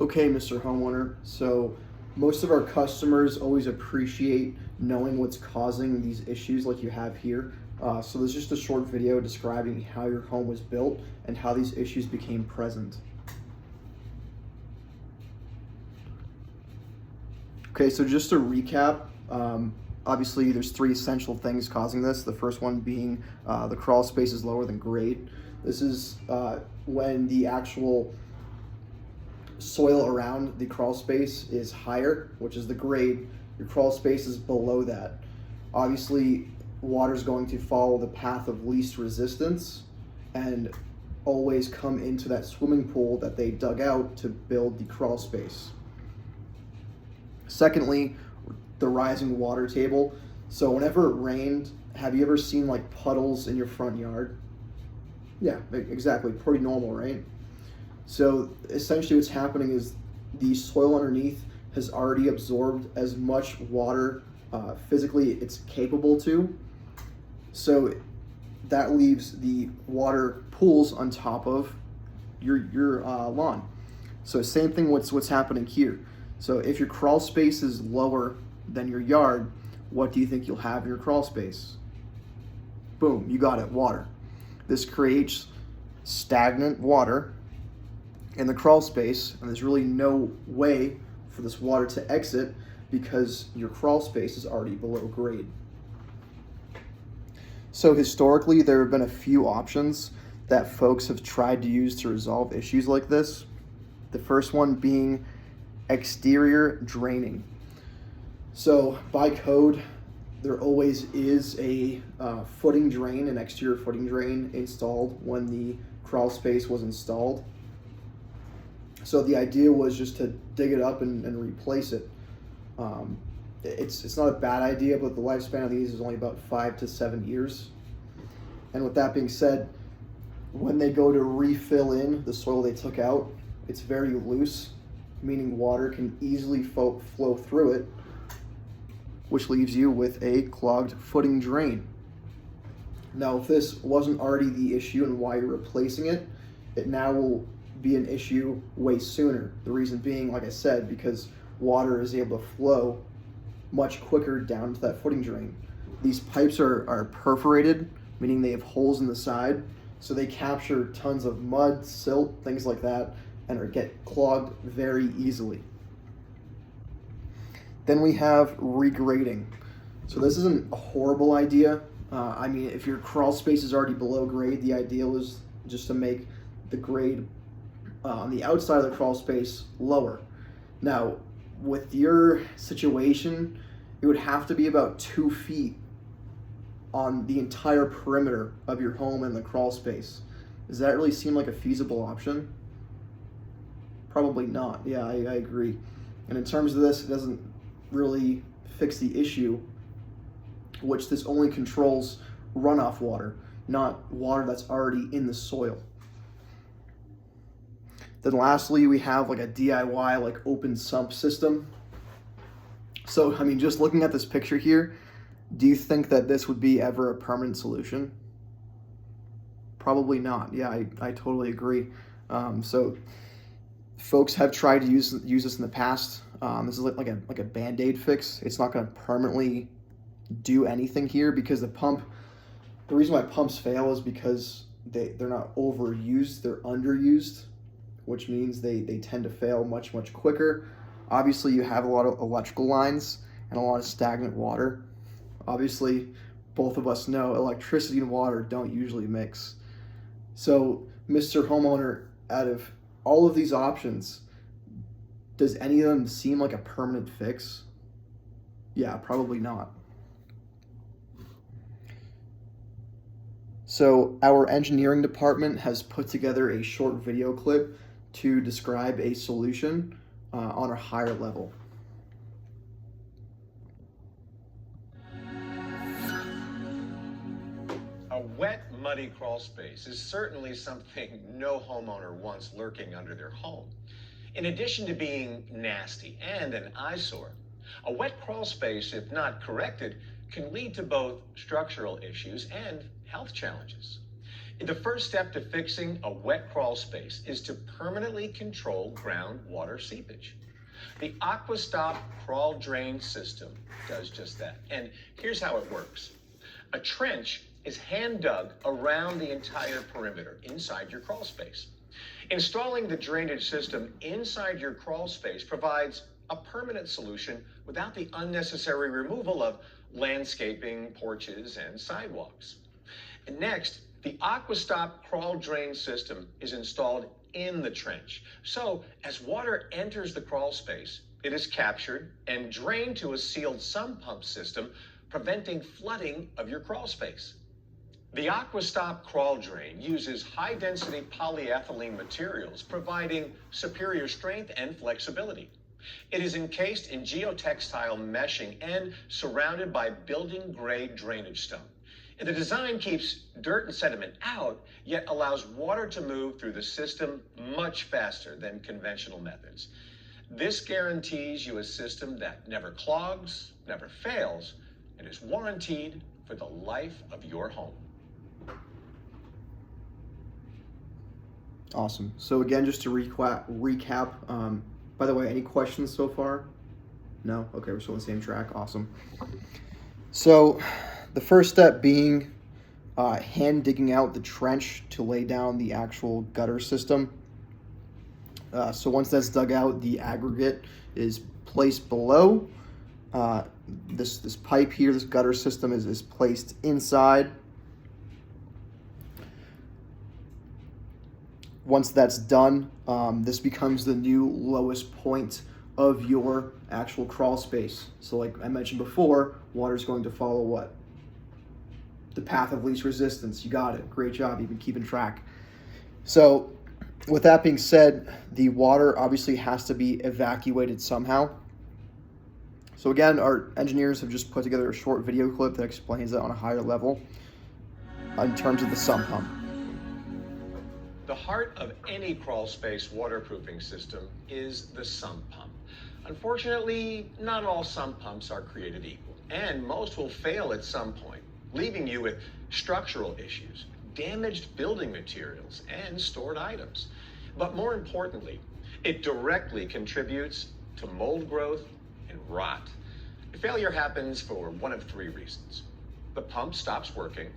Okay, Mr. Homeowner. So most of our customers always appreciate knowing what's causing these issues like you have here. So there's just a short video describing how your home was built and how these issues became present. Okay, so just to recap, obviously there's three essential things causing this. The first one being the crawl space is lower than grade. This is when the actual soil around the crawl space is higher, which is the grade. Your crawl space is below that. Obviously, water is going to follow the path of least resistance and always come into that swimming pool that they dug out to build the crawl space. Secondly, the rising water table. So whenever it rained, have you ever seen like puddles in your front yard? Yeah, exactly. Pretty normal, right? So essentially what's happening is the soil underneath has already absorbed as much water physically it's capable to. So that leaves the water pools on top of your lawn. So same thing what's happening here. So if your crawl space is lower than your yard, what do you think you'll have in your crawl space? Boom, you got it, water. This creates stagnant water in the crawl space, and there's really no way for this water to exit because your crawl space is already below grade. So historically, there have been a few options that folks have tried to use to resolve issues like this. The first one being exterior draining. So by code, there always is a footing drain, an exterior footing drain installed when the crawl space was installed. So the idea was just to dig it up and replace it. It's not a bad idea, but the lifespan of these is only about 5 to 7 years. And with that being said, when they go to refill in the soil they took out, it's very loose, meaning water can easily flow through it, which leaves you with a clogged footing drain. Now, if this wasn't already the issue and why you're replacing it, it now will be an issue way sooner. The reason being, like I said, because water is able to flow much quicker down to that footing drain. These pipes are perforated, meaning they have holes in the side, so they capture tons of mud, silt, things like that, and get clogged very easily. Then we have regrading. So this isn't a horrible idea. I mean, if your crawl space is already below grade, the ideal is just to make the grade on the outside of the crawl space lower. Now, with your situation, it would have to be about 2 feet on the entire perimeter of your home and the crawl space. Does that really seem like a feasible option? Probably not. Yeah, I agree. And in terms of this, it doesn't really fix the issue, which this only controls runoff water, not water that's already in the soil. Then lastly, we have like a DIY like open sump system. So, I mean, just looking at this picture here, do you think that this would be ever a permanent solution? Probably not. Yeah, I totally agree. So folks have tried to use this in the past. This is like a Band-Aid fix. It's not going to permanently do anything here because the reason why pumps fail is because they're not overused, they're underused, which means they tend to fail much quicker. Obviously, you have a lot of electrical lines and a lot of stagnant water. Obviously, both of us know electricity and water don't usually mix. So, Mr. Homeowner, out of all of these options, does any of them seem like a permanent fix? Yeah, probably not. So our engineering department has put together a short video clip to describe a solution on a higher level. A wet, muddy crawl space is certainly something no homeowner wants lurking under their home. In addition to being nasty and an eyesore, a wet crawl space, if not corrected, can lead to both structural issues and health challenges. The first step to fixing a wet crawl space is to permanently control groundwater seepage. The AquaStop crawl drain system does just that. And here's how it works. A trench is hand dug around the entire perimeter inside your crawl space. Installing the drainage system inside your crawl space provides a permanent solution without the unnecessary removal of landscaping, porches, and sidewalks. And next, the AquaStop crawl drain system is installed in the trench. So as water enters the crawl space, it is captured and drained to a sealed sump pump system, preventing flooding of your crawl space. The AquaStop crawl drain uses high-density polyethylene materials, providing superior strength and flexibility. It is encased in geotextile meshing and surrounded by building-grade drainage stone. And the design keeps dirt and sediment out, yet allows water to move through the system much faster than conventional methods. This guarantees you a system that never clogs, never fails, and is warranted for the life of your home. Awesome. So again, just to recap, by the way, any questions so far? No? Okay, we're still on the same track. Awesome. So the first step being hand digging out the trench to lay down the actual gutter system. So once that's dug out, the aggregate is placed below. This pipe here, this gutter system is placed inside. Once that's done, this becomes the new lowest point of your actual crawl space. So like I mentioned before, water is going to follow what? The path of least resistance. You got it. Great job. You've been keeping track. So with that being said, the water obviously has to be evacuated somehow. So again, our engineers have just put together a short video clip that explains that on a higher level in terms of the sump pump. The heart of any crawl space waterproofing system is the sump pump. Unfortunately, not all sump pumps are created equal, and most will fail at some point, leaving you with structural issues, damaged building materials, and stored items. But more importantly, it directly contributes to mold growth and rot. Failure happens for one of three reasons. The pump stops working,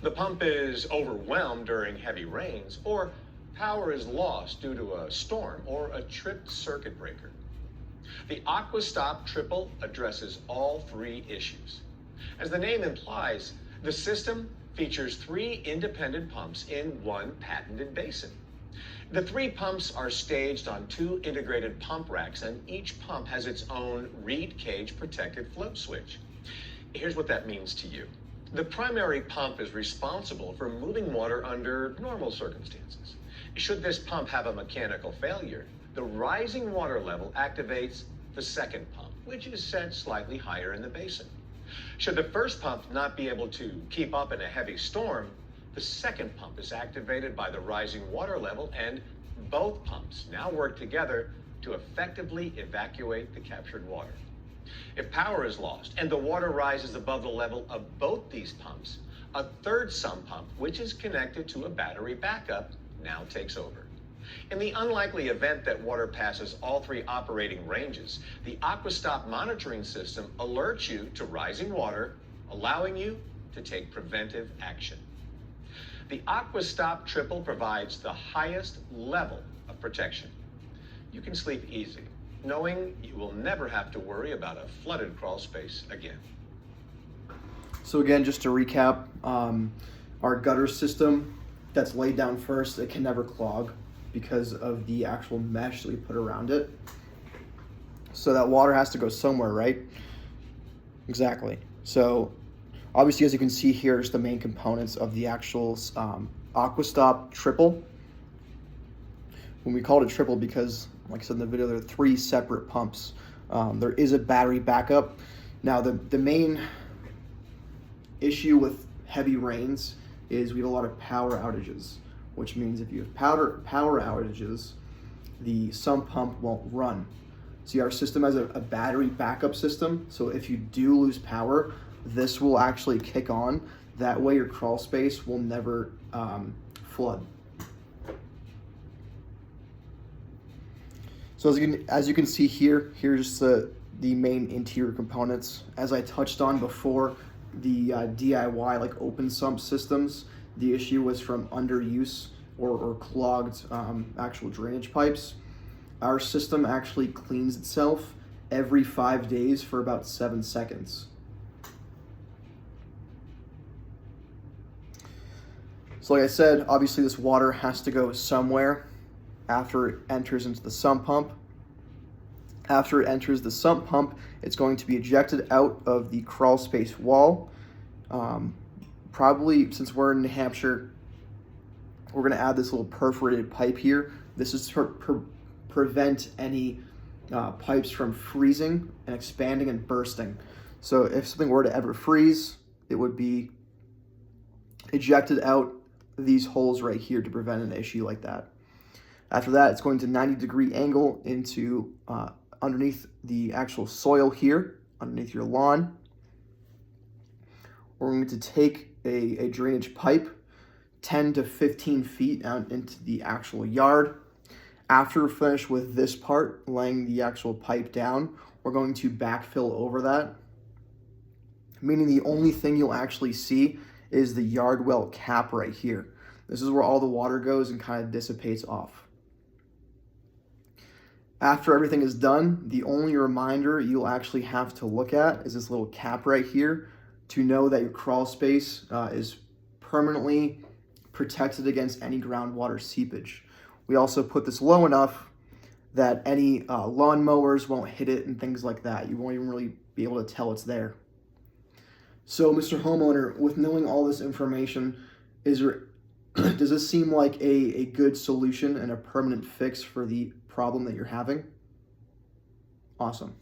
the pump is overwhelmed during heavy rains, or power is lost due to a storm or a tripped circuit breaker. The AquaStop Triple addresses all three issues. As the name implies, the system features three independent pumps in one patented basin. The three pumps are staged on two integrated pump racks, and each pump has its own reed cage protected float switch. Here's what that means to you. The primary pump is responsible for moving water under normal circumstances. Should this pump have a mechanical failure, the rising water level activates the second pump, which is set slightly higher in the basin. Should the first pump not be able to keep up in a heavy storm, the second pump is activated by the rising water level, and both pumps now work together to effectively evacuate the captured water. If power is lost and the water rises above the level of both these pumps, a third sump pump, which is connected to a battery backup, now takes over. In the unlikely event that water passes all three operating ranges, the AquaStop monitoring system alerts you to rising water, allowing you to take preventive action. The AquaStop Triple provides the highest level of protection. You can sleep easy, knowing you will never have to worry about a flooded crawl space again. So again, just to recap, our gutter system that's laid down first, it can never clog because of the actual mesh that we put around it. So that water has to go somewhere, right? Exactly. So obviously, as you can see here, is the main components of the actual AquaStop Triple. When we called it triple because, like I said in the video, there are three separate pumps. There is a battery backup. Now, the main issue with heavy rains is we have a lot of power outages, which means if you have power outages, the sump pump won't run. See, our system has a battery backup system, so if you do lose power, this will actually kick on. That way your crawl space will never flood. So as you can see here, here's the main interior components. As I touched on before, the DIY like open sump systems, the issue was from underuse or clogged actual drainage pipes. Our system actually cleans itself every 5 days for about 7 seconds. So like I said, obviously this water has to go somewhere after it enters into the sump pump. After it enters the sump pump, it's going to be ejected out of the crawl space wall. Probably, since we're in New Hampshire, we're going to add this little perforated pipe here. This is to prevent any pipes from freezing and expanding and bursting. So if something were to ever freeze, it would be ejected out these holes right here to prevent an issue like that. After that, it's going to 90-degree angle into underneath the actual soil here, underneath your lawn. We're going to take a drainage pipe 10 to 15 feet out into the actual yard. After we're finished with this part, laying the actual pipe down, we're going to backfill over that, meaning the only thing you'll actually see is the yard well cap right here. This is where all the water goes and kind of dissipates off. After everything is done, the only reminder you'll actually have to look at is this little cap right here to know that your crawl space is permanently protected against any groundwater seepage. We also put this low enough that any lawn mowers won't hit it and things like that. You won't even really be able to tell it's there. So, Mr. Homeowner, with knowing all this information, does this seem like a good solution and a permanent fix for the problem that you're having? Awesome.